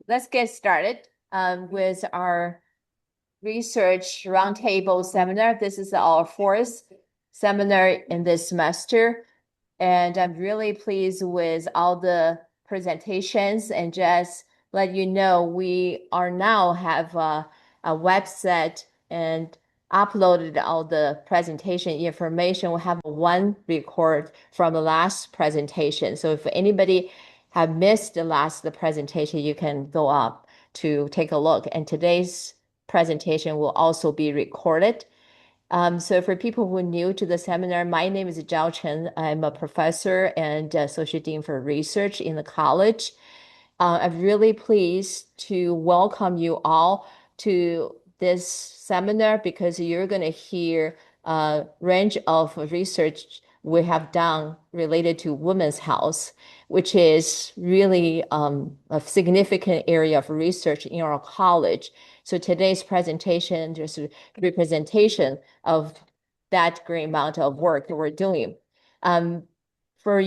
Let's get started with our Research Roundtable Seminar. This is our fourth seminar in this semester, and I'm really pleased with all the presentations. And just let you know, we are now have a website and uploaded all the presentation information. We have one record from the last presentation. So if anybody have missed the last presentation, you can go up to take a look. And today's presentation will also be recorded. So for people who are new to the seminar, my name is Zhao Chen. I'm a professor and associate dean for research in the college. I'm really pleased to welcome you all to this seminar because you're going to hear a range of research we have done related to women's health, which is really a significant area of research in our college. So today's presentation, just a representation of that great amount of work that we're doing. For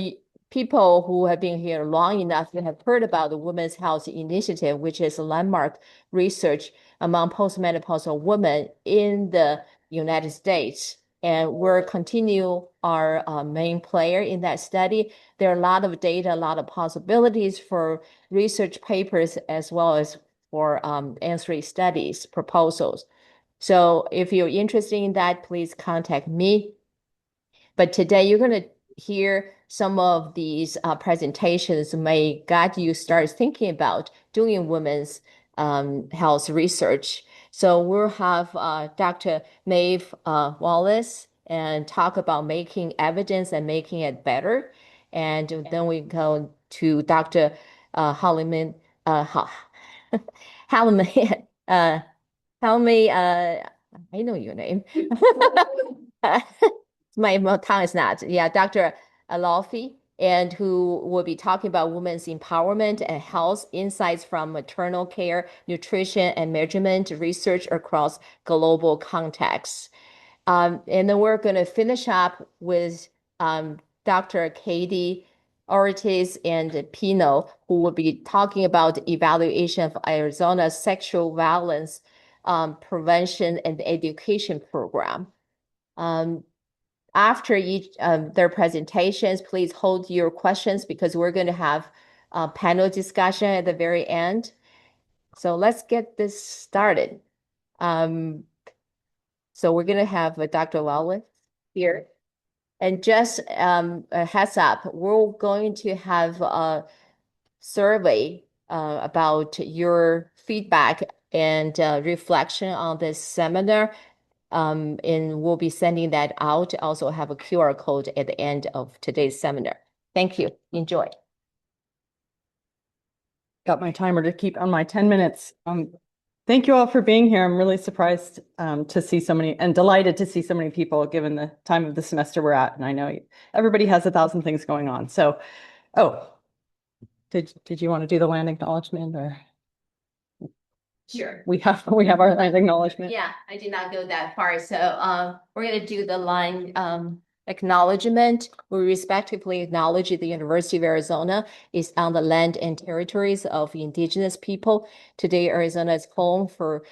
people who have been here long enough to have heard about the Women's Health Initiative, which is a landmark research among postmenopausal women in the United States. And we're continue our main player in that study. There are a lot of data, a lot of possibilities for research papers as well as for ancillary studies proposals. So if you're interested in that, please contact me. But today you're going to hear some of these presentations may guide you start thinking about doing women's health research. So we'll have Dr. Maeve Wallace and talk about making evidence and making it better. And then we go to Dr. Halimatou Halimatou I know your name. My tongue is not. Yeah, Dr. Alaofe, and who will be talking about women's empowerment and health insights from maternal care, nutrition, and measurement research across global contexts. And then we're going to finish up with Dr. Katy Ortiz and Pino, who will be talking about evaluation of Arizona's sexual violence prevention and education program. After each their presentations, please hold your questions because we're going to have a panel discussion at the very end. So let's get this started. So we're going to have Dr. Wallace here. And just a heads up, we're going to have a survey about your feedback and reflection on this seminar. And we'll be sending that out. Also have a QR code at the end of today's seminar. Thank you. Enjoy. Got my timer to keep on my 10 minutes. Thank you all for being here. I'm really surprised to see so many and delighted to see so many people given the time of the semester we're at. And I know everybody has 1,000 things going on. So, did you want to do the land acknowledgement or? Sure. We have our land acknowledgement. Yeah, I did not go that far. So we're going to do the line acknowledgement. We respectively acknowledge the University of Arizona is on the land and territories of indigenous people. Today, Arizona is home for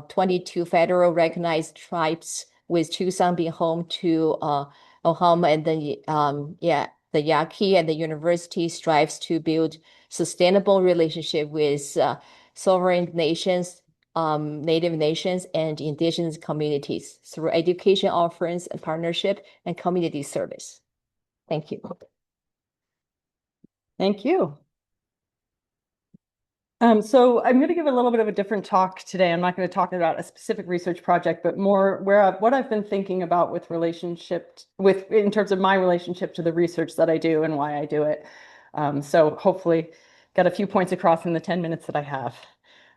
22 federal recognized tribes, with Tucson being home to Oklahoma, and then the Yaqui, and the university strives to build sustainable relationship with sovereign nations, native nations, and indigenous communities through education offerings and partnership and community service. Thank you. Thank you. So I'm going to give a little bit of a different talk today. I'm not going to talk about a specific research project, but more what I've been thinking about in terms of my relationship to the research that I do and why I do it. So hopefully got a few points across in the 10 minutes that I have.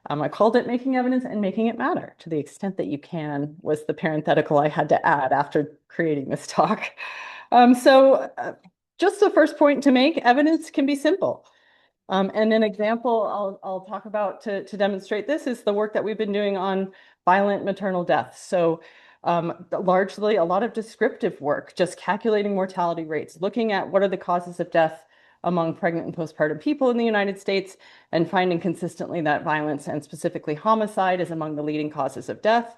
I called it Making Evidence and Making It Matter to the extent that you can was the parenthetical I had to add after creating this talk. Just the first point to make, evidence can be simple. And an example I'll talk about to demonstrate this is the work that we've been doing on violent maternal deaths. So largely a lot of descriptive work, just calculating mortality rates, looking at what are the causes of death among pregnant and postpartum people in the United States, and finding consistently that violence and specifically homicide is among the leading causes of death.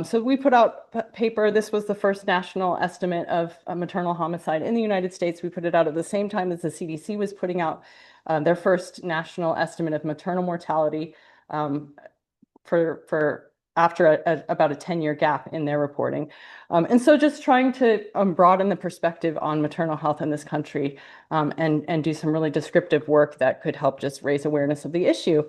So we put out a paper. This was the first national estimate of maternal homicide in the United States. We put it out at the same time as the CDC was putting out their first national estimate of maternal mortality for after about a 10-year gap in their reporting. And so just trying to broaden the perspective on maternal health in this country and do some really descriptive work that could help just raise awareness of the issue.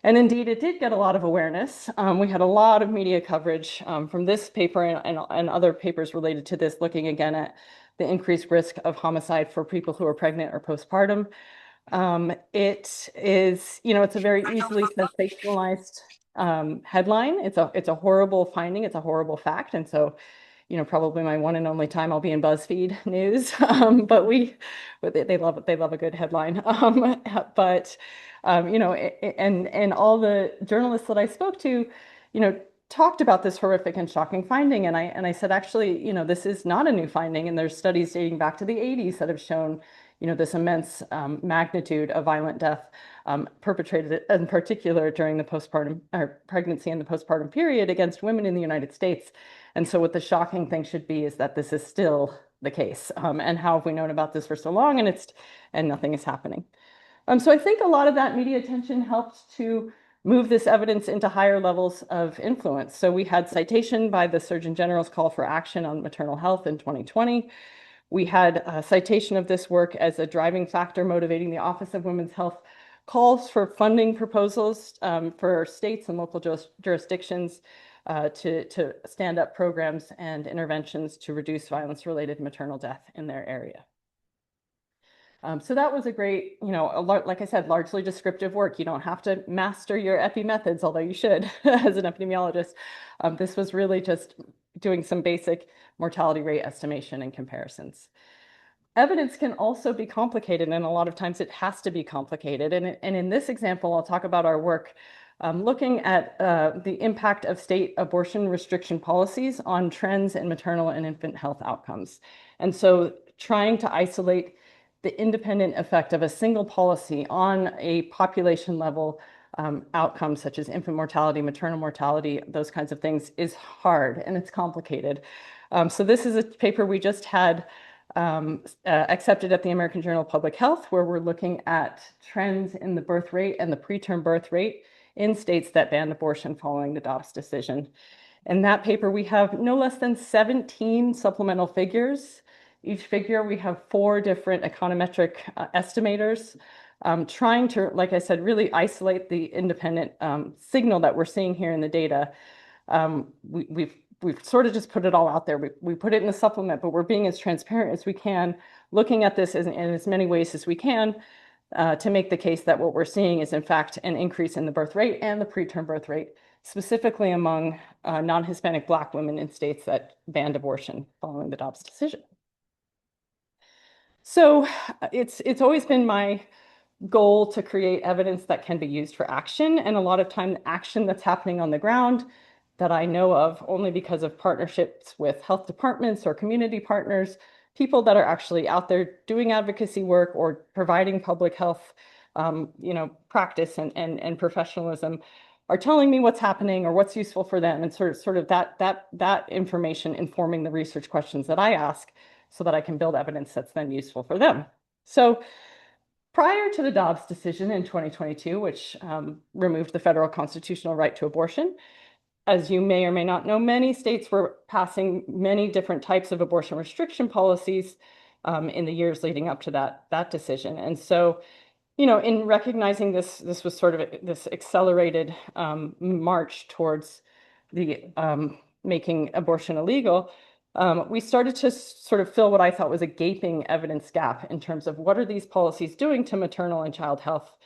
And indeed, it did get a lot of awareness. We had a lot of media coverage from this paper and other papers related to this, looking again at the increased risk of homicide for people who are pregnant or postpartum. It is, it's a very easily sensationalized headline. It's a horrible finding. It's a horrible fact. And so, probably my one and only time I'll be in BuzzFeed News. But they love a good headline. And all the journalists that I spoke to, talked about this horrific and shocking finding. And I said, actually, this is not a new finding. And there's studies dating back to the 80s that have shown, this immense magnitude of violent death perpetrated in particular during the postpartum or pregnancy and the postpartum period against women in the United States. And so what the shocking thing should be is that this is still the case. And how have we known about this for so long and nothing is happening? So I think a lot of that media attention helped to move this evidence into higher levels of influence. So we had citation by the Surgeon General's Call for Action on Maternal Health in 2020. We had a citation of this work as a driving factor motivating the Office of Women's Health calls for funding proposals for states and local jurisdictions to stand up programs and interventions to reduce violence-related maternal death in their area. So that was a great, like I said, largely descriptive work. You don't have to master your epi methods, although you should as an epidemiologist. This was really just doing some basic mortality rate estimation and comparisons. Evidence can also be complicated, and a lot of times it has to be complicated. And in this example, I'll talk about our work looking at the impact of state abortion restriction policies on trends in maternal and infant health outcomes. And so trying to isolate the independent effect of a single policy on a population level outcomes such as infant mortality, maternal mortality, those kinds of things is hard and it's complicated. So this is a paper we just had accepted at the American Journal of Public Health, where we're looking at trends in the birth rate and the preterm birth rate in states that banned abortion following the Dobbs decision. In that paper, we have no less than 17 supplemental figures. Each figure, we have 4 different econometric estimators, trying to, like I said, really isolate the independent signal that we're seeing here in the data. We've sort of just put it all out there. We put it in the supplement, but we're being as transparent as we can, looking at this in as many ways as we can to make the case that what we're seeing is in fact an increase in the birth rate and the preterm birth rate, specifically among non-Hispanic Black women in states that banned abortion following the Dobbs decision. So it's always been my goal to create evidence that can be used for action. And a lot of time, the action that's happening on the ground that I know of only because of partnerships with health departments or community partners, people that are actually out there doing advocacy work or providing public health, practice and professionalism are telling me what's happening or what's useful for them, and sort of that information informing the research questions that I ask, so that I can build evidence that's then useful for them. So prior to the Dobbs decision in 2022, which removed the federal constitutional right to abortion, as you may or may not know, many states were passing many different types of abortion restriction policies in the years leading up to that decision. And so, in recognizing this was sort of this accelerated march towards the making abortion illegal, we started to sort of fill what I thought was a gaping evidence gap in terms of what are these policies doing to maternal and child health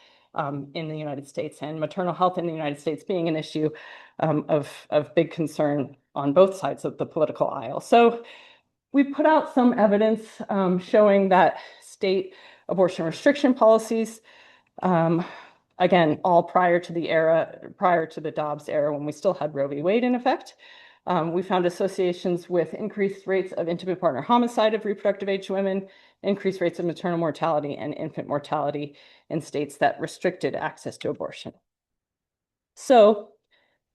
in the United States, and maternal health in the United States being an issue of big concern on both sides of the political aisle. So we put out some evidence showing that state abortion restriction policies, again, all prior to the Dobbs era when we still had Roe v. Wade in effect, we found associations with increased rates of intimate partner homicide of reproductive age women, increased rates of maternal mortality and infant mortality in states that restricted access to abortion. So,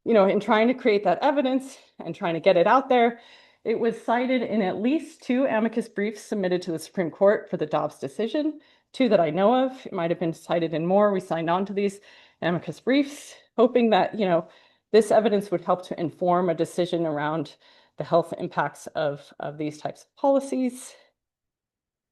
in trying to create that evidence and trying to get it out there, it was cited in at least 2 amicus briefs submitted to the Supreme Court for the Dobbs decision, 2 that I know of. It might have been cited in more. We signed on to these amicus briefs, hoping that, this evidence would help to inform a decision around the health impacts of these types of policies,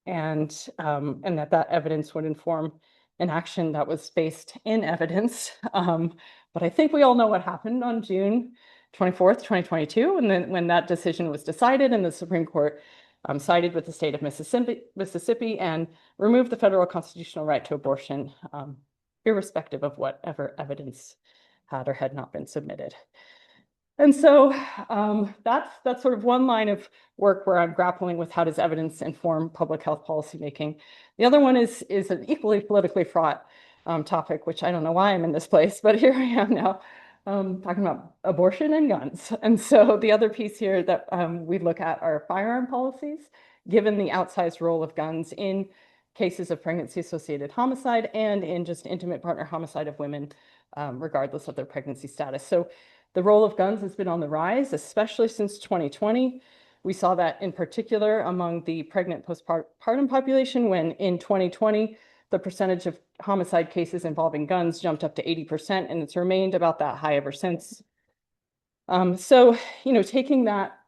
and that evidence would inform an action that was based in evidence. But I think we all know what happened on June 24th, 2022, and then when that decision was decided and the Supreme Court sided with the state of Mississippi and removed the federal constitutional right to abortion, irrespective of whatever evidence had or had not been submitted. And so that's sort of one line of work where I'm grappling with how does evidence inform public health policymaking. The other one is an equally politically fraught topic, which I don't know why I'm in this place, but here I am now talking about abortion and guns. And so the other piece here that we look at are firearm policies, given the outsized role of guns in cases of pregnancy-associated homicide and in just intimate partner homicide of women, regardless of their pregnancy status. So the role of guns has been on the rise, especially since 2020. We saw that in particular among the pregnant postpartum population, when in 2020, the percentage of homicide cases involving guns jumped up to 80%, and it's remained about that high ever since. So, taking that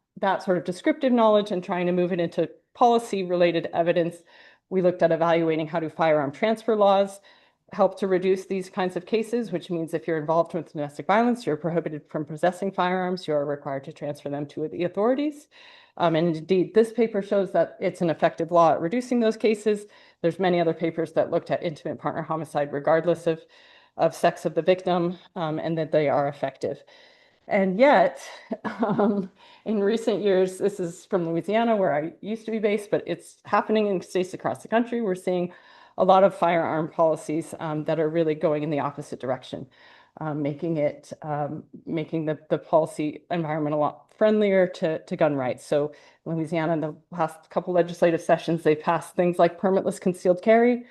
sort of descriptive knowledge and trying to move it into policy-related evidence, we looked at evaluating how do firearm transfer laws help to reduce these kinds of cases, which means if you're involved with domestic violence, you're prohibited from possessing firearms, you're required to transfer them to the authorities. And indeed, this paper shows that it's an effective law at reducing those cases. There's many other papers that looked at intimate partner homicide, regardless of sex of the victim, and that they are effective. And yet, in recent years, this is from Louisiana, where I used to be based, but it's happening in states across the country. We're seeing a lot of firearm policies that are really going in the opposite direction, making the policy environment a lot friendlier to gun rights. So Louisiana, in the past couple legislative sessions, they passed things like permitless concealed carry,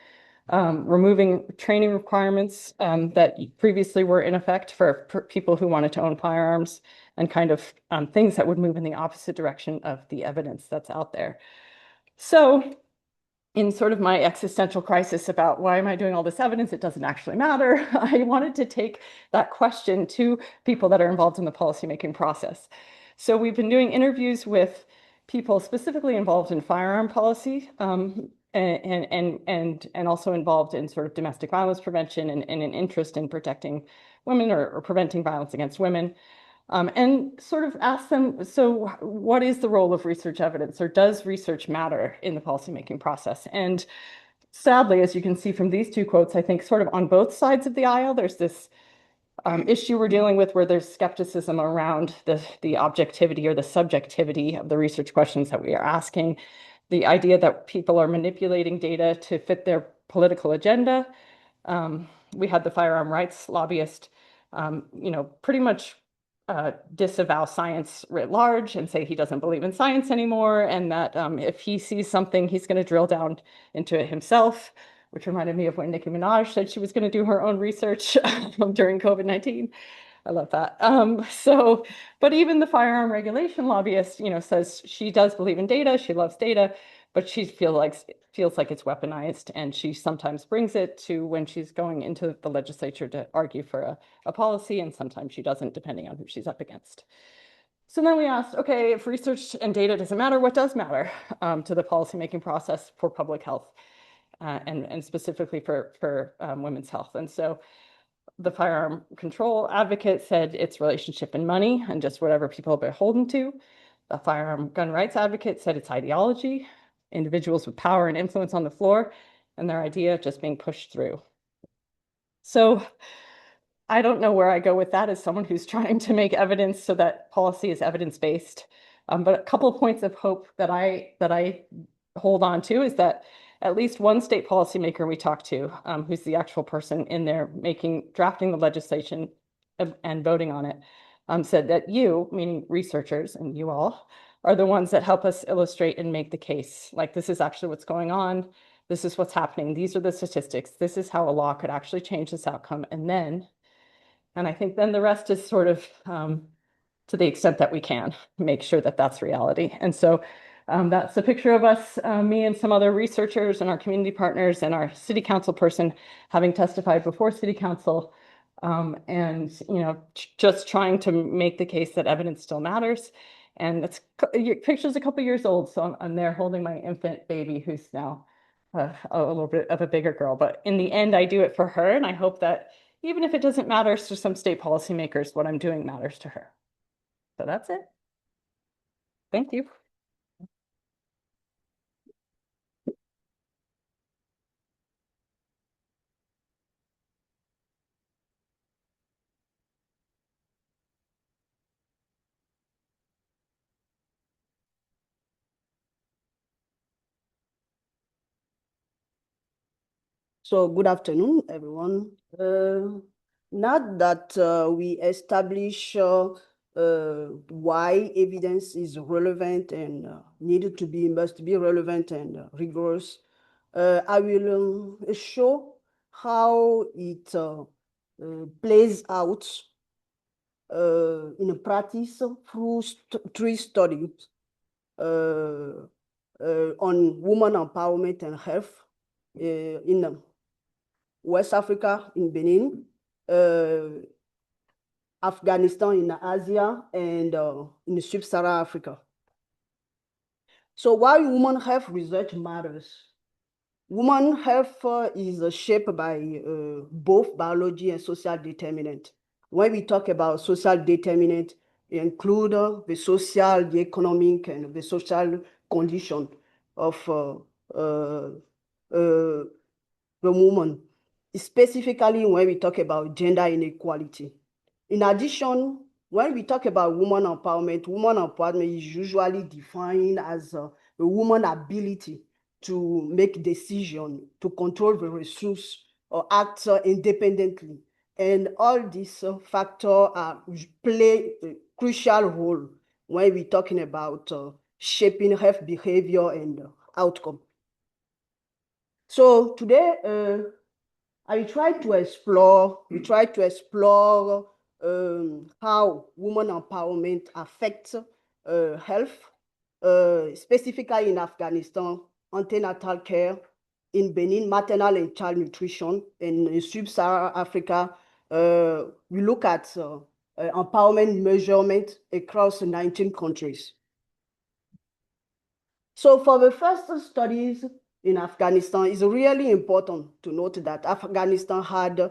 removing training requirements that previously were in effect for people who wanted to own firearms, and kind of things that would move in the opposite direction of the evidence that's out there. So in sort of my existential crisis about why am I doing all this evidence, it doesn't actually matter, I wanted to take that question to people that are involved in the policymaking process. So we've been doing interviews with people specifically involved in firearm policy, and also involved in sort of domestic violence prevention and an interest in protecting women or preventing violence against women. And sort of ask them, so what is the role of research evidence, or does research matter in the policymaking process? And sadly, as you can see from these 2 quotes, I think sort of on both sides of the aisle, there's this issue we're dealing with where there's skepticism around the objectivity or the subjectivity of the research questions that we are asking, the idea that people are manipulating data to fit their political agenda. We had the firearm rights lobbyist, pretty much disavow science writ large and say he doesn't believe in science anymore, and that if he sees something, he's going to drill down into it himself, which reminded me of when Nicki Minaj said she was going to do her own research during COVID-19. I love that. But even the firearm regulation lobbyist, says she does believe in data, she loves data, but she feels like it's weaponized, and she sometimes brings it to when she's going into the legislature to argue for a policy, and sometimes she doesn't, depending on who she's up against. So then we asked, okay, if research and data doesn't matter, what does matter to the policymaking process for public health, and specifically for women's health? And so the firearm control advocate said it's relationship and money and just whatever people are beholden to. The firearm gun rights advocate said it's ideology, individuals with power and influence on the floor, and their idea of just being pushed through. So I don't know where I go with that as someone who's trying to make evidence so that policy is evidence-based. But a couple of points of hope that I hold on to is that at least one state policymaker we talked to, who's the actual person in there drafting the legislation and voting on it, said that you, meaning researchers and you all, are the ones that help us illustrate and make the case. Like, this is actually what's going on. This is what's happening. These are the statistics. This is how a law could actually change this outcome. And I think then the rest is sort of to the extent that we can make sure that that's reality. And so that's a picture of us, me and some other researchers and our community partners and our city council person having testified before city council. And, just trying to make the case that evidence still matters. And it's picture's a couple years old, so I'm there holding my infant baby, who's now a little bit of a bigger girl. But in the end, I do it for her, and I hope that even if it doesn't matter to some state policymakers, what I'm doing matters to her. So that's it. Thank you. So good afternoon, everyone. Now that we establish why evidence is relevant and must be relevant and rigorous, I will show how it plays out in practice through three studies on women empowerment and health in West Africa, in Benin, Afghanistan, in Asia, and in Sub-Saharan Africa. So why women health research matters? Women health is shaped by both biology and social determinant. When we talk about social determinant, it include the social, the economic, and the social condition of the woman, specifically when we talk about gender inequality. In addition, when we talk about woman empowerment is usually defined as a woman's ability to make decisions, to control the resource, or act independently. And all these factors play a crucial role when we're talking about shaping health behavior and outcome. So today, we try to explore how women empowerment affects health, specifically in Afghanistan, antenatal care, in Benin, maternal and child nutrition, and in Sub-Saharan Africa, we look at empowerment measurement across 19 countries. So for the first studies in Afghanistan, it's really important to note that Afghanistan have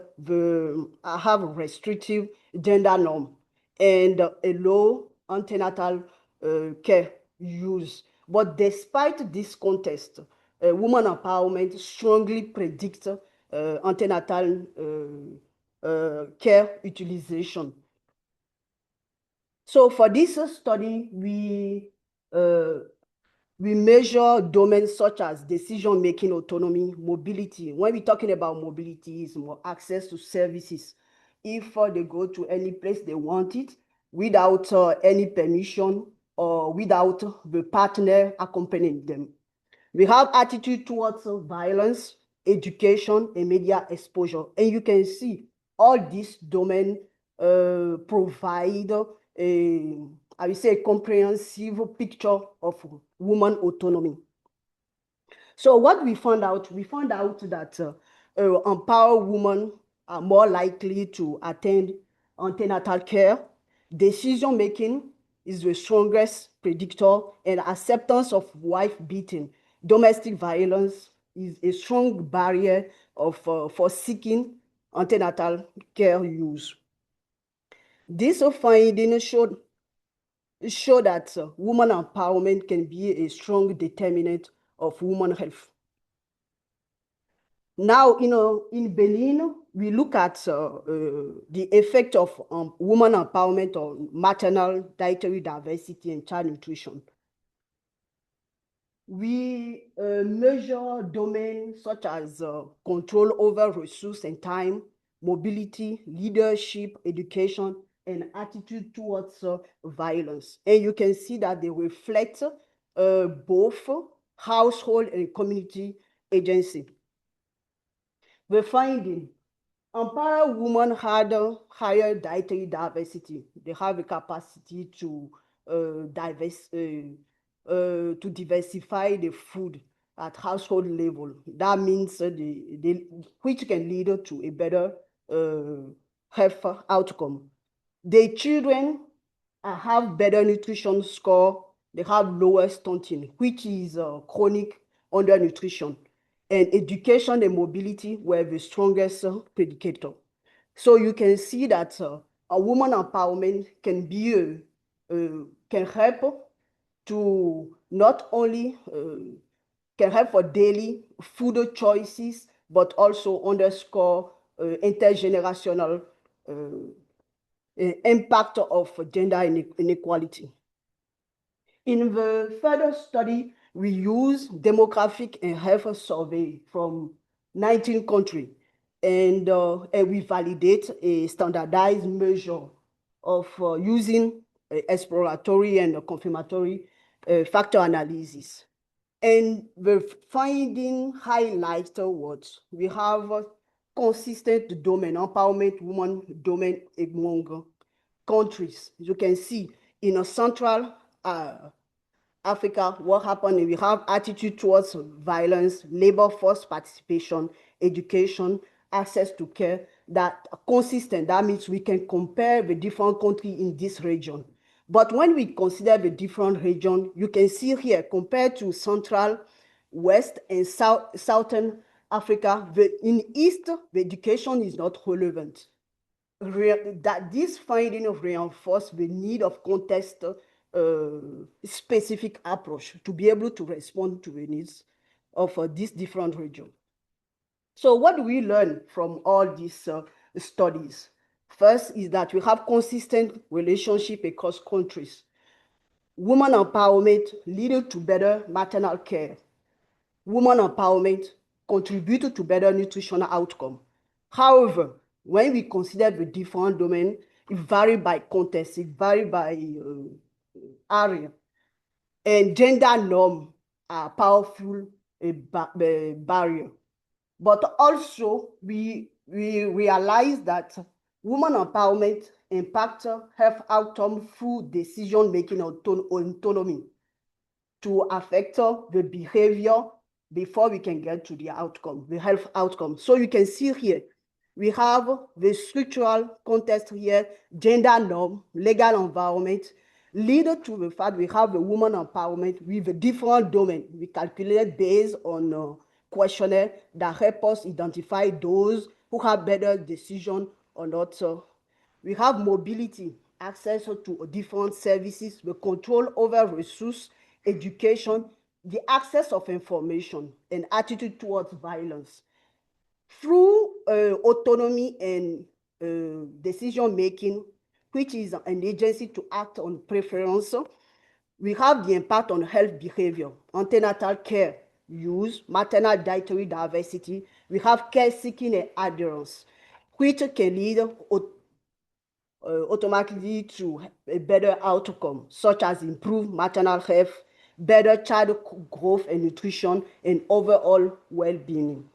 restrictive gender norm and a low antenatal care use. But despite this context, women empowerment strongly predicts antenatal care utilization. So for this study, we measure domains such as decision-making autonomy, mobility. When we're talking about mobility, it's more access to services. If they go to any place they want it without any permission or without the partner accompanying them. We have attitude towards violence, education, and media exposure. And you can see all these domains provide I would say, a comprehensive picture of woman autonomy. So what we found out that empowered women are more likely to attend antenatal care. Decision-making is the strongest predictor, and acceptance of wife beating, domestic violence is a strong barrier for seeking antenatal care use. This finding showed that woman empowerment can be a strong determinant of woman health. Now, in Benin, we look at the effect of woman empowerment on maternal dietary diversity and child nutrition. We measure domains such as control over resource and time, mobility, leadership, education, and attitude towards violence. And you can see that they reflect both household and community agency. The finding, empowered women had a higher dietary diversity. They have a capacity to diversify the food at household level. That means which can lead to a better health outcome. The children have better nutrition score. They have lower stunting, which is chronic undernutrition. And education and mobility were the strongest predicator. So you can see that a woman empowerment can help to not only can help for daily food choices, but also underscore intergenerational impact of gender inequality. In the further study, we use demographic and health survey from 19 countries, and we validate a standardized measure of using exploratory and confirmatory factor analysis. And the finding highlights what we have consistent domain empowerment, woman domain among countries. As you can see, in a Central Africa, what happened, we have attitude towards violence, labor force participation, education, access to care, that are consistent. That means we can compare the different countries in this region. But when we consider the different region, you can see here, compared to Central, West, and Southern Africa, in East, the education is not relevant. That this finding of reinforce the need of context specific approach to be able to respond to the needs of these different regions. So what do we learn from all these studies? First is that we have consistent relationship across countries. Women empowerment lead to better maternal care. Women empowerment contributed to better nutritional outcome. However, when we consider the different domains, it varies by context, it varies by area. And gender norms are powerful barrier. But also, we realize that women empowerment impacts health outcome through decision-making autonomy to affect the behavior before we can get to the outcome, the health outcome. So you can see here, we have the structural context here, gender norm, legal environment, lead to the fact we have the woman empowerment with a different domain. We calculate based on a questionnaire that help us identify those who have better decision or not. We have mobility, access to different services, the control over resource, education, the access of information, and attitude towards violence. Through autonomy and decision-making, which is an agency to act on preference, we have the impact on health behavior, antenatal care, use, maternal dietary diversity. We have care seeking and adherence, which can lead automatically to a better outcome, such as improved maternal health, better child growth and nutrition, and overall well-being.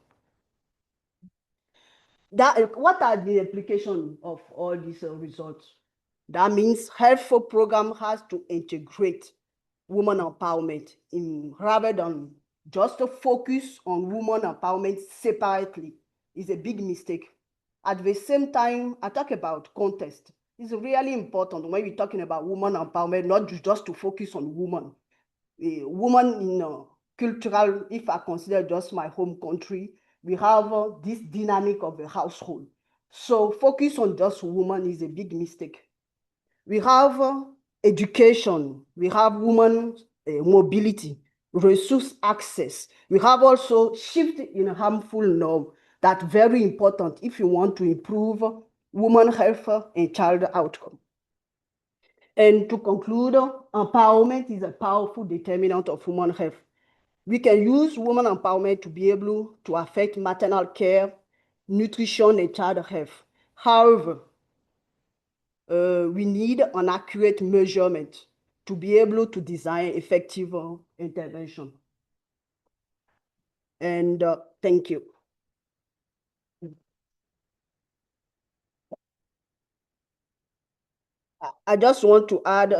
What are the implications of all these results? That means health program has to integrate women empowerment rather than just to focus on women empowerment separately. Is a big mistake. At the same time, I talk about context. It's really important when we're talking about women empowerment, not just to focus on women. Women in cultural, if I consider just my home country, we have this dynamic of the household. So focus on just women is a big mistake. We have education, we have women mobility, resource access. We have also shift in harmful norm. That's very important if you want to improve women health and child outcome. And to conclude, empowerment is a powerful determinant of women health. We can use women empowerment to be able to affect maternal care, nutrition, and child health. However, we need an accurate measurement to be able to design effective intervention. And thank you. I just want to add,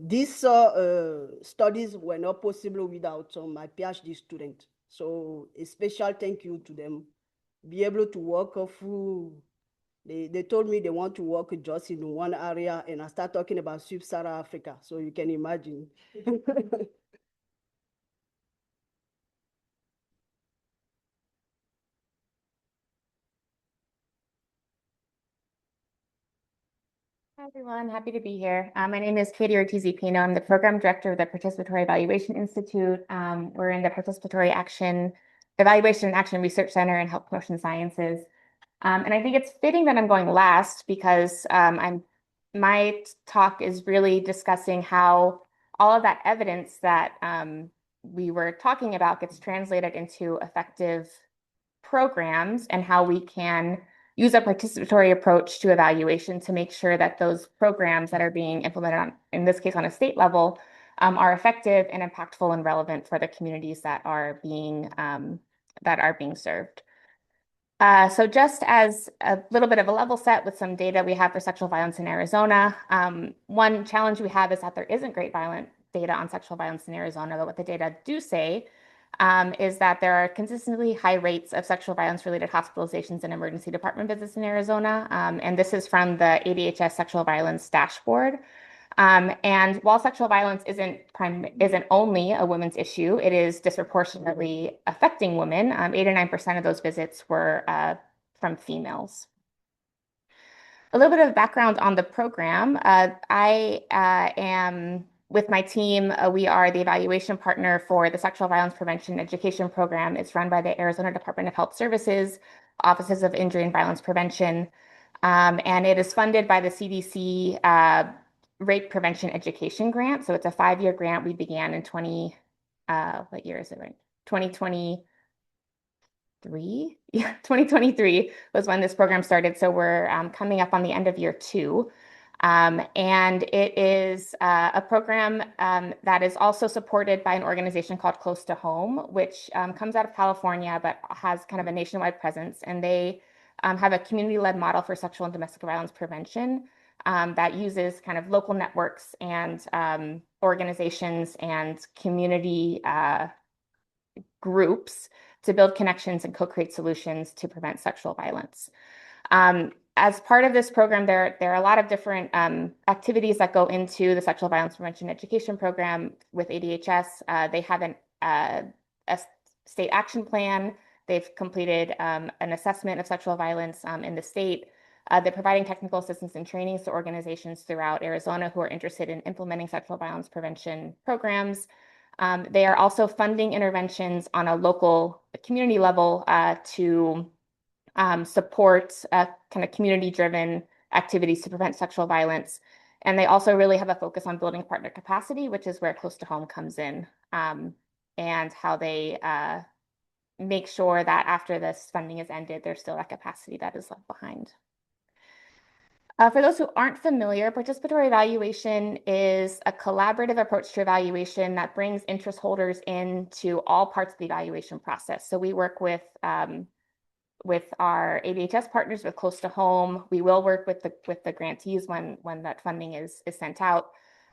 these studies were not possible without my PhD student. So a special thank you to them. Be able to work through, they told me they want to work just in one area, and I start talking about Sub-Saharan Africa. So you can imagine. Hi, everyone. Happy to be here. My name is Katy Ortiz y Pino. I'm the program director of the Participatory Evaluation Institute. We're in the Participatory Evaluation and Action Research Center in Health Promotion Sciences. And I think it's fitting that I'm going last because my talk is really discussing how all of that evidence that we were talking about gets translated into effective programs and how we can use a participatory approach to evaluation to make sure that those programs that are being implemented on, in this case, on a state level, are effective and impactful and relevant for the communities that are being served. So just as a little bit of a level set with some data we have for sexual violence in Arizona, one challenge we have is that there isn't great data on sexual violence in Arizona, but what the data do say is that there are consistently high rates of sexual violence-related hospitalizations and emergency department visits in Arizona. And this is from the ADHS Sexual Violence Dashboard. And while sexual violence isn't only a women's issue, it is disproportionately affecting women. 8 or 9% of those visits were from females. A little bit of background on the program. I am with my team. We are the evaluation partner for the Sexual Violence Prevention Education Program. It's run by the Arizona Department of Health Services, Offices of Injury and Violence Prevention, and it is funded by the CDC Rape Prevention Education Grant. So it's a 5-year grant. We began in what year is it, right? 2023. Yeah, 2023 was when this program started. So we're coming up on the end of year 2. And it is a program that is also supported by an organization called Close to Home, which comes out of California, but has kind of a nationwide presence. And they have a community-led model for sexual and domestic violence prevention that uses kind of local networks and organizations and community groups to build connections and co-create solutions to prevent sexual violence. As part of this program, there are a lot of different activities that go into the Sexual Violence Prevention Education Program with ADHS. They have a state action plan. They've completed an assessment of sexual violence in the state. They're providing technical assistance and trainings to organizations throughout Arizona who are interested in implementing sexual violence prevention programs. They are also funding interventions on a local community level to support kind of community-driven activities to prevent sexual violence. And they also really have a focus on building partner capacity, which is where Close to Home comes in, and how they make sure that after this funding is ended, there's still that capacity that is left behind. For those who aren't familiar, participatory evaluation is a collaborative approach to evaluation that brings interest holders into all parts of the evaluation process. So we work with our ADHS partners, with Close to Home. We will work with the grantees when that funding is sent out.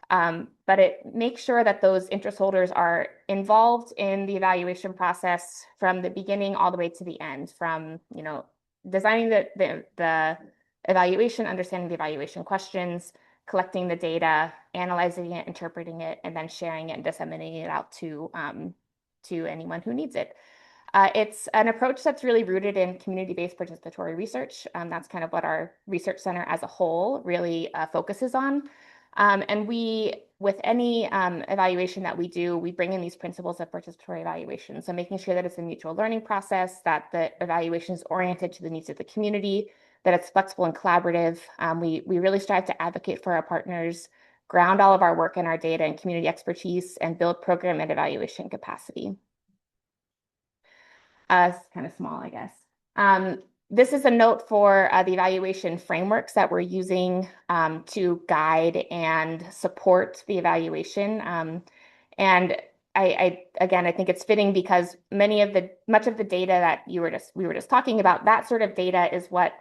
But it makes sure that those interest holders are involved in the evaluation process from the beginning all the way to the end, from designing the evaluation, understanding the evaluation questions, collecting the data, analyzing it, interpreting it, and then sharing it and disseminating it out to anyone who needs it. It's an approach that's really rooted in community-based participatory research. That's kind of what our research center as a whole really focuses on. And with any evaluation that we do, we bring in these principles of participatory evaluation. So making sure that it's a mutual learning process, that the evaluation is oriented to the needs of the community, that it's flexible and collaborative. We really strive to advocate for our partners, ground all of our work in our data and community expertise, and build program and evaluation capacity. It's kind of small, I guess. This is a note for the evaluation frameworks that we're using to guide and support the evaluation. And again, I think it's fitting because much of the data that we were just talking about, that sort of data is what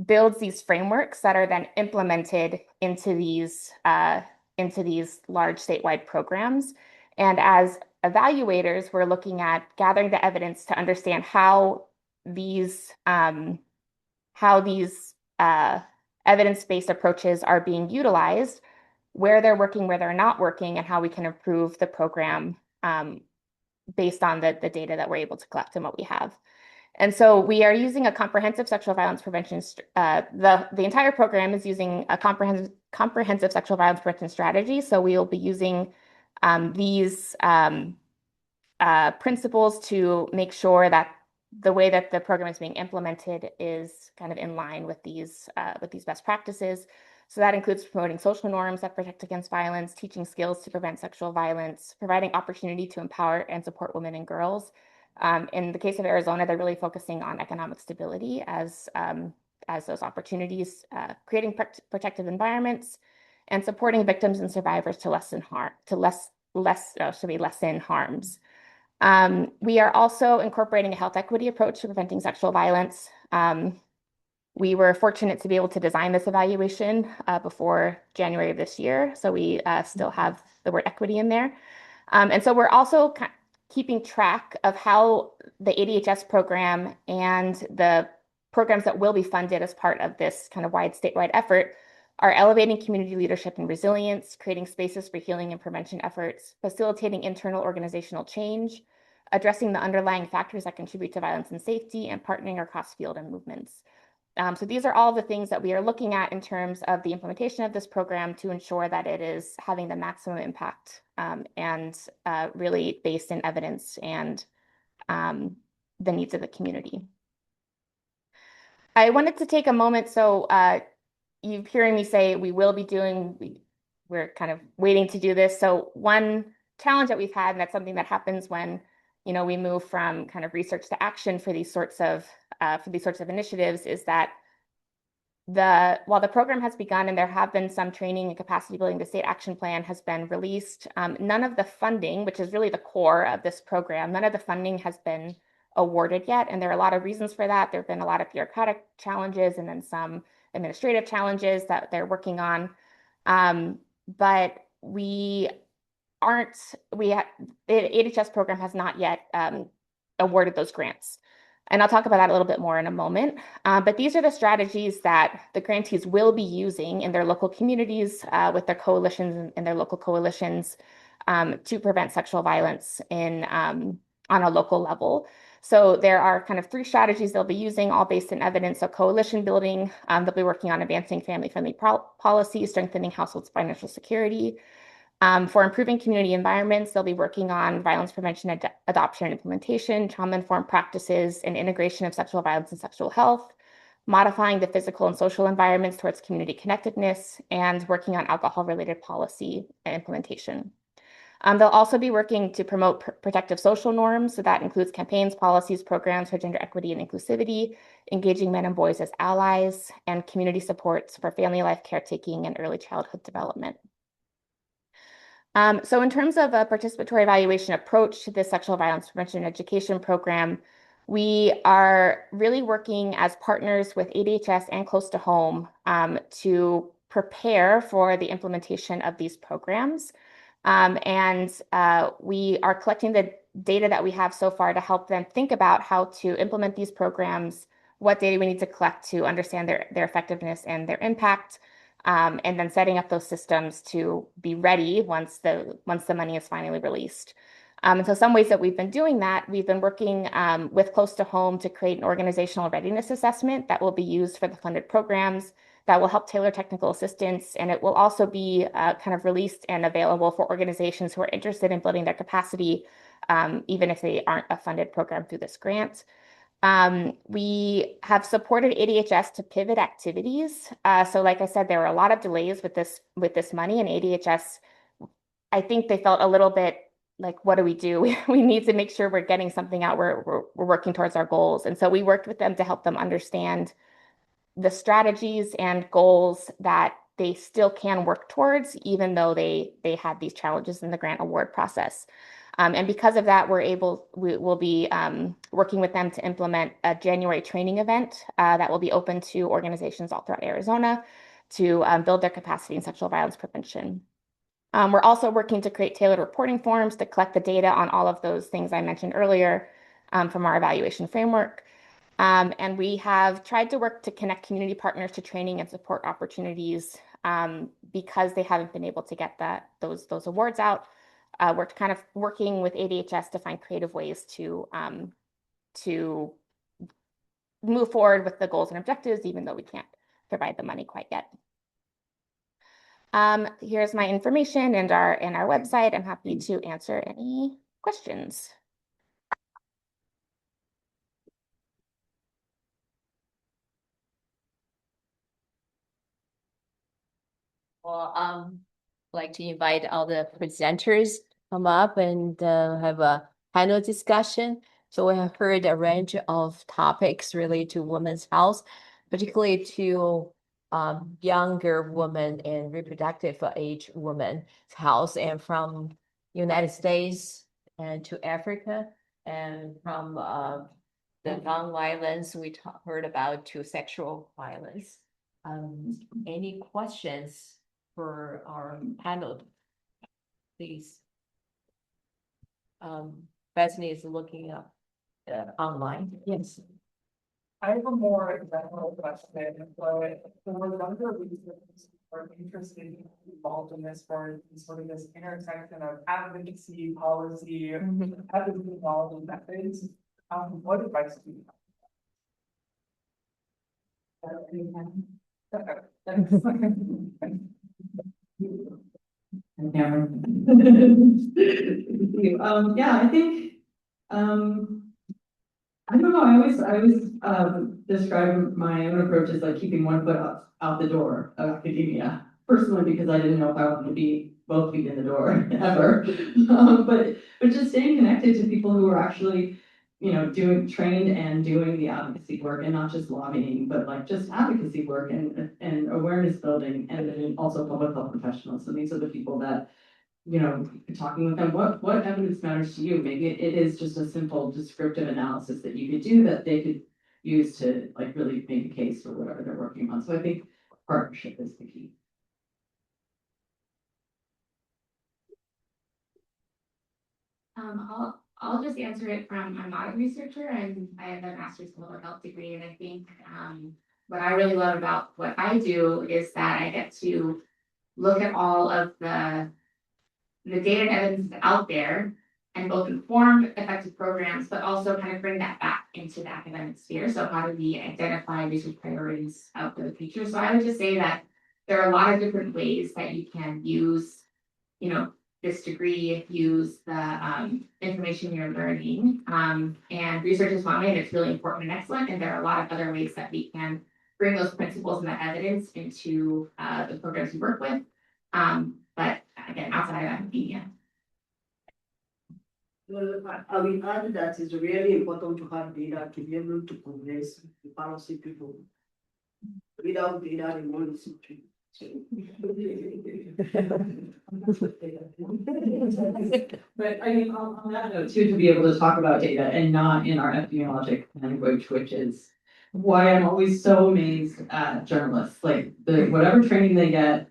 builds these frameworks that are then implemented into these large statewide programs. And as evaluators, we're looking at gathering the evidence to understand how these evidence-based approaches are being utilized, where they're working, where they're not working, and how we can improve the program based on the data that we're able to collect and what we have. And so we are using a comprehensive sexual violence prevention. The entire program is using a comprehensive sexual violence prevention strategy. So we will be using these principles to make sure that the way that the program is being implemented is kind of in line with these best practices. So that includes promoting social norms that protect against violence, teaching skills to prevent sexual violence, providing opportunity to empower and support women and girls. In the case of Arizona, they're really focusing on economic stability as those opportunities, creating protective environments, and supporting victims and survivors to lessen harms. We are also incorporating a health equity approach to preventing sexual violence. We were fortunate to be able to design this evaluation before January of this year, so we still have the word equity in there. And so we're also keeping track of how the ADHS program and the programs that will be funded as part of this kind of statewide effort are elevating community leadership and resilience, creating spaces for healing and prevention efforts, facilitating internal organizational change, addressing the underlying factors that contribute to violence and safety, and partnering across field and movements. So these are all the things that we are looking at in terms of the implementation of this program to ensure that it is having the maximum impact and really based in evidence and the needs of the community. I wanted to take a moment, so you've hearing me say we're kind of waiting to do this. So one challenge that we've had, and that's something that happens when we move from kind of research to action for these sorts of initiatives, is that while the program has begun and there have been some training and capacity building, the state action plan has been released. None of the funding, which is really the core of this program, none of the funding has been awarded yet. And there are a lot of reasons for that. There have been a lot of bureaucratic challenges and then some administrative challenges that they're working on. But the ADHS program has not yet awarded those grants. And I'll talk about that a little bit more in a moment. But these are the strategies that the grantees will be using in their local communities with their coalitions and their local coalitions to prevent sexual violence on a local level. So there are kind of 3 strategies they'll be using, all based in evidence. So coalition building, they'll be working on advancing family-friendly policies, strengthening households' financial security. For improving community environments, they'll be working on violence prevention, adoption and implementation, trauma-informed practices, and integration of sexual violence and sexual health, modifying the physical and social environments towards community connectedness, and working on alcohol-related policy and implementation. They'll also be working to promote protective social norms. So that includes campaigns, policies, programs for gender equity and inclusivity, engaging men and boys as allies, and community supports for family life caretaking and early childhood development. So in terms of a participatory evaluation approach to this sexual violence prevention and education program, we are really working as partners with ADHS and Close to Home to prepare for the implementation of these programs. And we are collecting the data that we have so far to help them think about how to implement these programs, what data we need to collect to understand their effectiveness and their impact, and then setting up those systems to be ready once the money is finally released. And so some ways that we've been doing that, we've been working with Close to Home to create an organizational readiness assessment that will be used for the funded programs that will help tailor technical assistance. And it will also be kind of released and available for organizations who are interested in building their capacity, even if they aren't a funded program through this grant. We have supported ADHS to pivot activities. So like I said, there were a lot of delays with this money, and ADHS, I think they felt a little bit like, what do we do? We need to make sure we're getting something out. We're working towards our goals. And so we worked with them to help them understand the strategies and goals that they still can work towards, even though they had these challenges in the grant award process. And because of that, we will be working with them to implement a January training event that will be open to organizations all throughout Arizona to build their capacity in sexual violence prevention. We're also working to create tailored reporting forms to collect the data on all of those things I mentioned earlier from our evaluation framework. And we have tried to work to connect community partners to training and support opportunities because they haven't been able to get those awards out. We're kind of working with ADHS to find creative ways to move forward with the goals and objectives, even though we can't provide the money quite yet. Here's my information and our website. I'm happy to answer any questions. Well, like to invite all the presenters come up and have a panel discussion. So we have heard a range of topics related to women's health, particularly to younger women and reproductive age women's health, and from United States and to Africa, and from the non-violence we heard about to sexual violence. Any questions for our panel, please? Bethany is looking up online. Yes. I have a more general question. So for younger researchers who are interested in involved in this for sort of this intersection of advocacy, policy, advocacy involved in methods, what advice do you Yeah, I think, I don't know, I always describe my own approach as like keeping one foot out the door of academia, personally, because I didn't know if I wanted to be both feet in the door ever. But just staying connected to people who are actually, trained and doing the advocacy work, and not just lobbying, but like just advocacy work and awareness building, and then also public health professionals. So these are the people that, talking with them, what evidence matters to you? Maybe it is just a simple descriptive analysis that you could do that they could use to like really make a case for whatever they're working on. So I think partnership is the key. I'll just answer it from, I'm not a researcher, and I have a master's in public health degree. And I think what I really love about what I do is that I get to look at all of the data and evidence out there and both inform effective programs, but also kind of bring that back into the academic sphere. So how do we identify research priorities out for the future? So I would just say that there are a lot of different ways that you can use, this degree, use the information you're learning. And research is one way, and it's really important and excellent. And there are a lot of other ways that we can bring those principles and that evidence into the programs we work with. But again, outside of academia. Well, I will add that it's really important to have data to be able to convince the policy people. Without data, they won't listen to you. But I mean, on that note too, to be able to talk about data and not in our epidemiologic language, which is why I'm always so amazed at journalists. Like whatever training they get,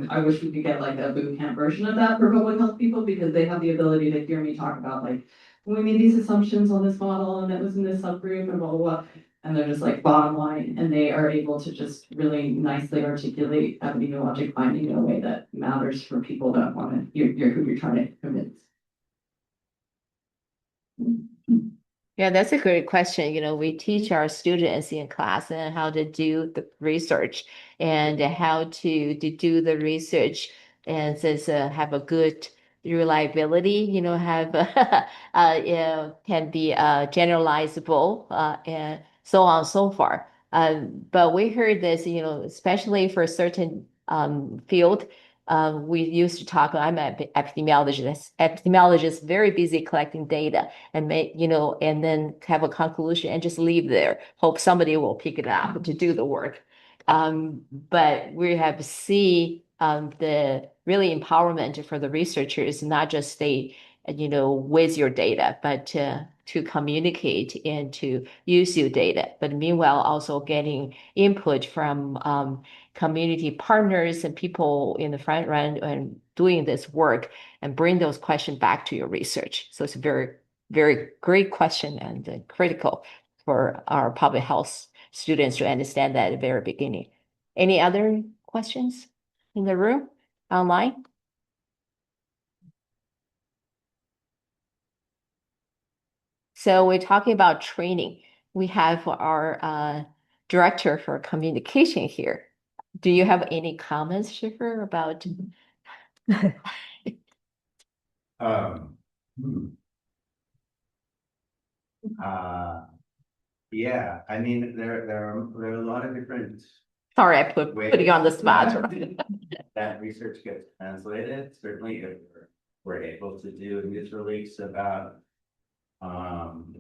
I wish we could get like a boot camp version of that for public health people, because they have the ability to hear me talk about like, we made these assumptions on this model and it was in this subgroup and blah, blah, blah. And they're just like bottom line, and they are able to just really nicely articulate epidemiologic finding in a way that matters for people that want to hear who you're trying to convince. Yeah, that's a great question. We teach our students in class and how to do the research and how to do the research, and says have a good reliability, have can be generalizable and so on and so far. But we heard this, especially for a certain field, We used to talk, I'm an epidemiologist, very busy collecting data and and then have a conclusion and just leave there, hope somebody will pick it up to do the work. But we have to see the really empowerment for the researchers, not just stay, with your data, but to communicate and to use your data. But meanwhile, also getting input from community partners and people in the front run and doing this work and bring those questions back to your research. So it's a very, very great question and critical for our public health students to understand that at the very beginning. Any other questions in the room, online? So we're talking about training. We have our director for communication here. Do you have any comments, Schiffer, about? Hmm. Yeah, I mean, there are a lot of different Sorry, I put you on the spot. that research gets translated. Certainly, if we're able to do news release about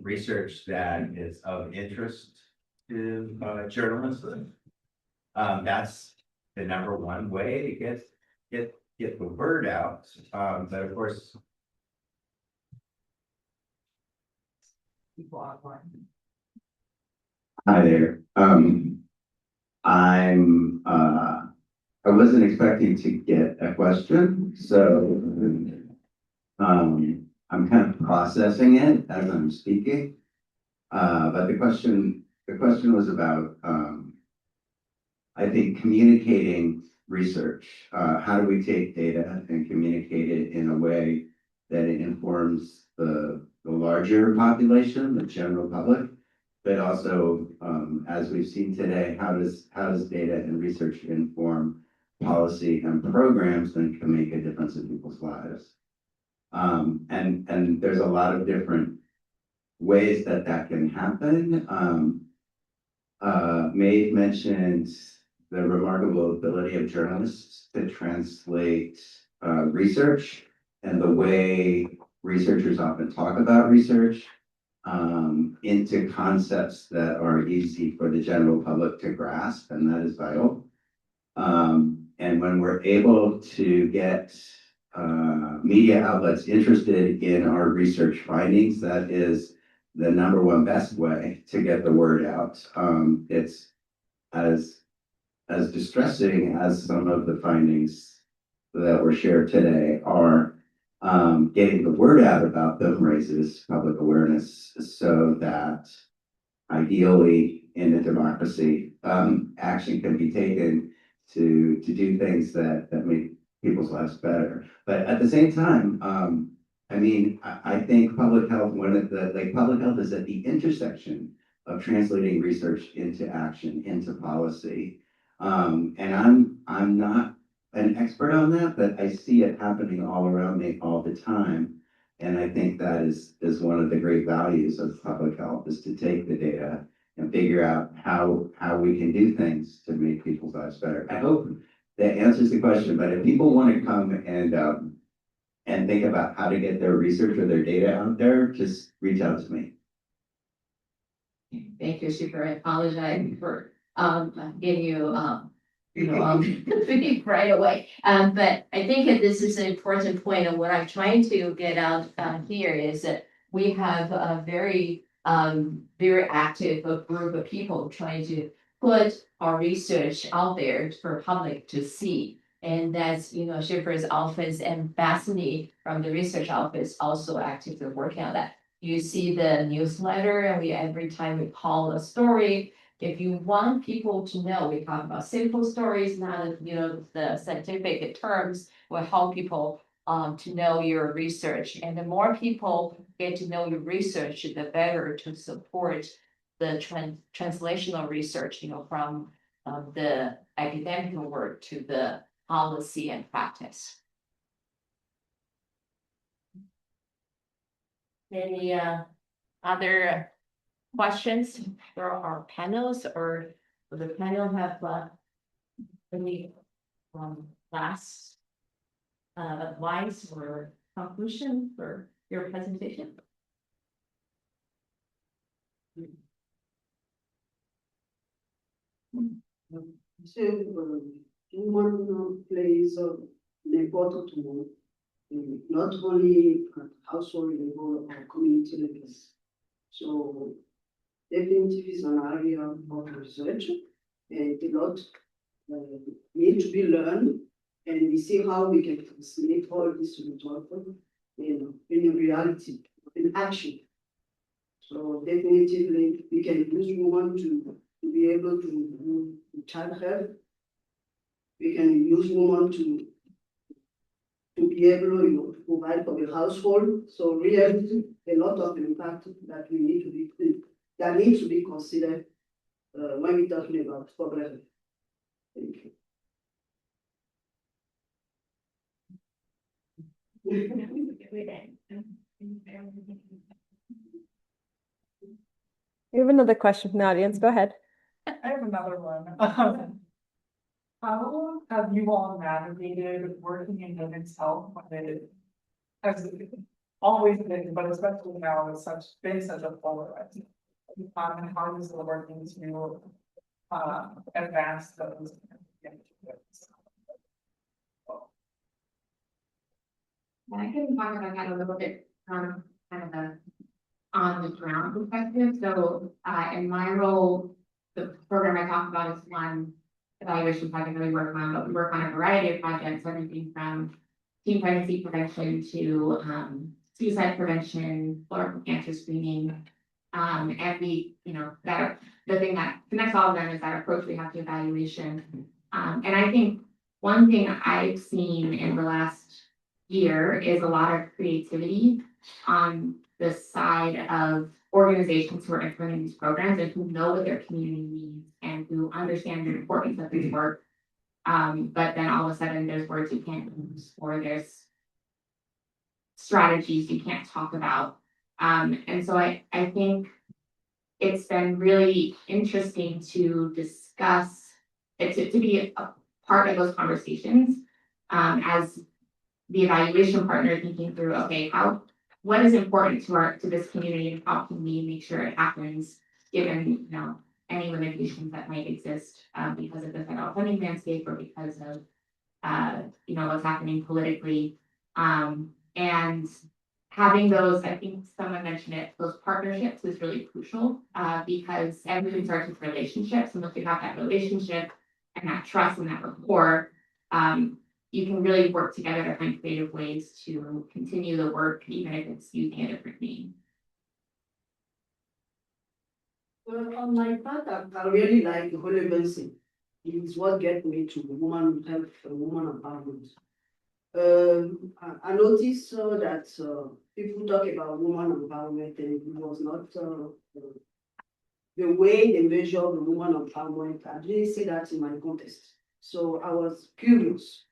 research that is of interest to journalists, that's the number one way to get the word out. But of course, hi there. I wasn't expecting to get a question, so I'm kind of processing it as I'm speaking. But the question was about I think communicating research. How do we take data and communicate it in a way that it informs the larger population, the general public, but also, as we've seen today, how does data and research inform policy and programs that can make a difference in people's lives? And there's a lot of different ways that can happen. Maeve mentioned the remarkable ability of journalists to translate research and the way researchers often talk about research into concepts that are easy for the general public to grasp, and that is vital. And when we're able to get media outlets interested in our research findings, that is the number one best way to get the word out. It's as distressing as some of the findings that were shared today are, getting the word out about them raises public awareness so that ideally in a democracy, action can be taken to do things that make people's lives better. But at the same time, I mean, I think public health, public health is at the intersection of translating research into action, into policy. And I'm not an expert on that, but I see it happening all around me all the time. And I think that is one of the great values of public health, is to take the data and figure out how we can do things to make people's lives better. I hope that answers the question, but if people want to come and think about how to get their research or their data out there, just reach out to me. Thank you, Super. I apologize for getting you right away. But I think that this is an important point, and what I'm trying to get out here is that we have a very active group of people trying to put our research out there for public to see. And that's, Schiffer's office and Bethany from the research office also actively working on that. You see the newsletter, and every time we call a story, if you want people to know, we talk about simple stories, not the scientific terms, will help people to know your research. And the more people get to know your research, the better to support the translational research, from the academic work to the policy and practice. Any other questions for our panels, or the panel have any last advice or conclusion for your presentation? So, woman plays an important role, not only at household level or community level. So, definitely is an area of research, and a lot need to be learned, and we see how we can translate all this result in reality, in action. So definitely we can use women to be able to do child health. We can use women to be able, to provide for the household. So really, a lot of impact that we need to be that needs to be considered when we're talking about problem. Thank you. We have another question from the audience. Go ahead. I have another one. How have you all navigated working in women's health when it has always been, but especially now, it's been such a polarizing. And how is the working to advance those? I can talk about that a little bit from kind of a on the ground perspective. So in my role, the program I talked about is one evaluation project that we work on, but we work on a variety of projects, everything from teen pregnancy prevention to suicide prevention, colorectal cancer screening. And we, that the thing that connects all of them is that approach we have to evaluation. And I think one thing I've seen in the last year is a lot of creativity on the side of organizations who are implementing these programs and who know what their community needs and who understand the importance of this work. But then all of a sudden there's words you can't use or there's strategies you can't talk about. And so I think it's been really interesting to discuss, to be a part of those conversations as the evaluation partner thinking through, okay, what is important to this community and how can we make sure it happens given, any limitations that might exist because of the federal funding landscape or because of, what's happening politically. And having those, I think someone mentioned it, those partnerships is really crucial because everything starts with relationships. And once you have that relationship and that trust and that rapport, you can really work together to find creative ways to continue the work, even if it's using a different name. Well, on my part, I really like the relevancy. It's what gets me to woman health, woman empowerment. I noticed that people talk about woman empowerment, and it was not the way they measure the woman empowerment. I didn't see that in my contest. So I was curious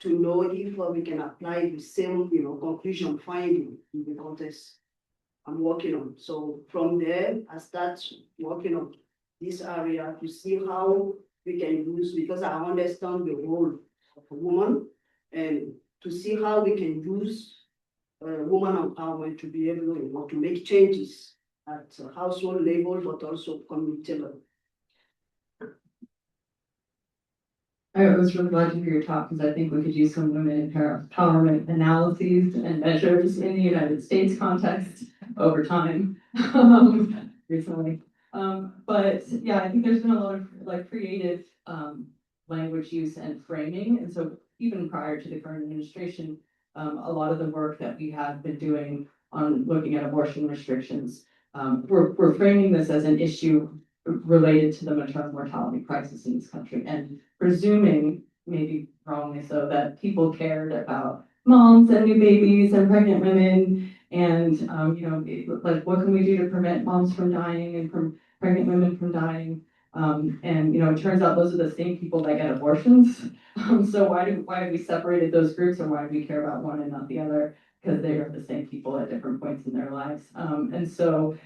to know if we can apply the same, conclusion finding in the contest I'm working on. So from there, I start working on this area to see how we can use, because I understand the role of a woman, and to see how we can use woman empowerment to be able to make changes at household level, but also community level. I was really glad to hear your talk because I think we could use some women empowerment analyses and measures in the United States context over time recently. But yeah, I think there's been a lot of creative language use and framing. And so even prior to the current administration, a lot of the work that we have been doing on looking at abortion restrictions, we're framing this as an issue related to the maternal mortality crisis in this country and presuming, maybe wrongly so, that people cared about moms and new babies and pregnant women and, like what can we do to prevent moms from dying and from pregnant women from dying? And, it turns out those are the same people that get abortions. So why have we separated those groups, or why do we care about one and not the other? Because they are the same people at different points in their lives. And so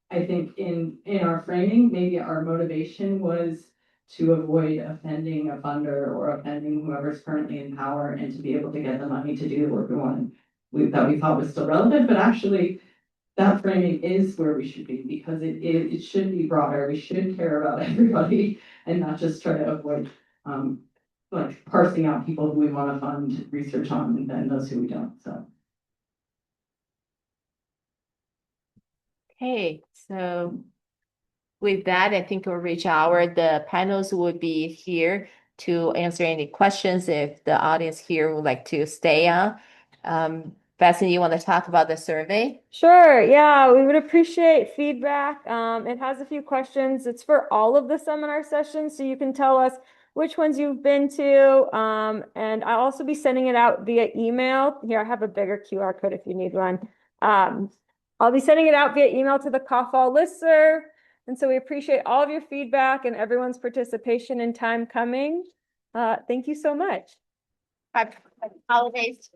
I think in our framing, maybe our motivation was to avoid offending a funder or offending whoever's currently in power, and to be able to get the money to do the work that we thought was still relevant, but actually that framing is where we should be, because it should be broader. We should care about everybody and not just try to avoid like parsing out people who we want to fund research on and then those who we don't. So Okay, so with that, I think we'll reach our, the panels would be here to answer any questions if the audience here would like to stay on. Bethany, you want to talk about the survey? Sure, yeah, we would appreciate feedback. It has a few questions. It's for all of the seminar sessions, so you can tell us which ones you've been to. And I'll also be sending it out via email. Here, I have a bigger QR code if you need one. I'll be sending it out via email to the CAFAL listserv. And so we appreciate all of your feedback and everyone's participation and time coming. Thank you so much. Happy holidays.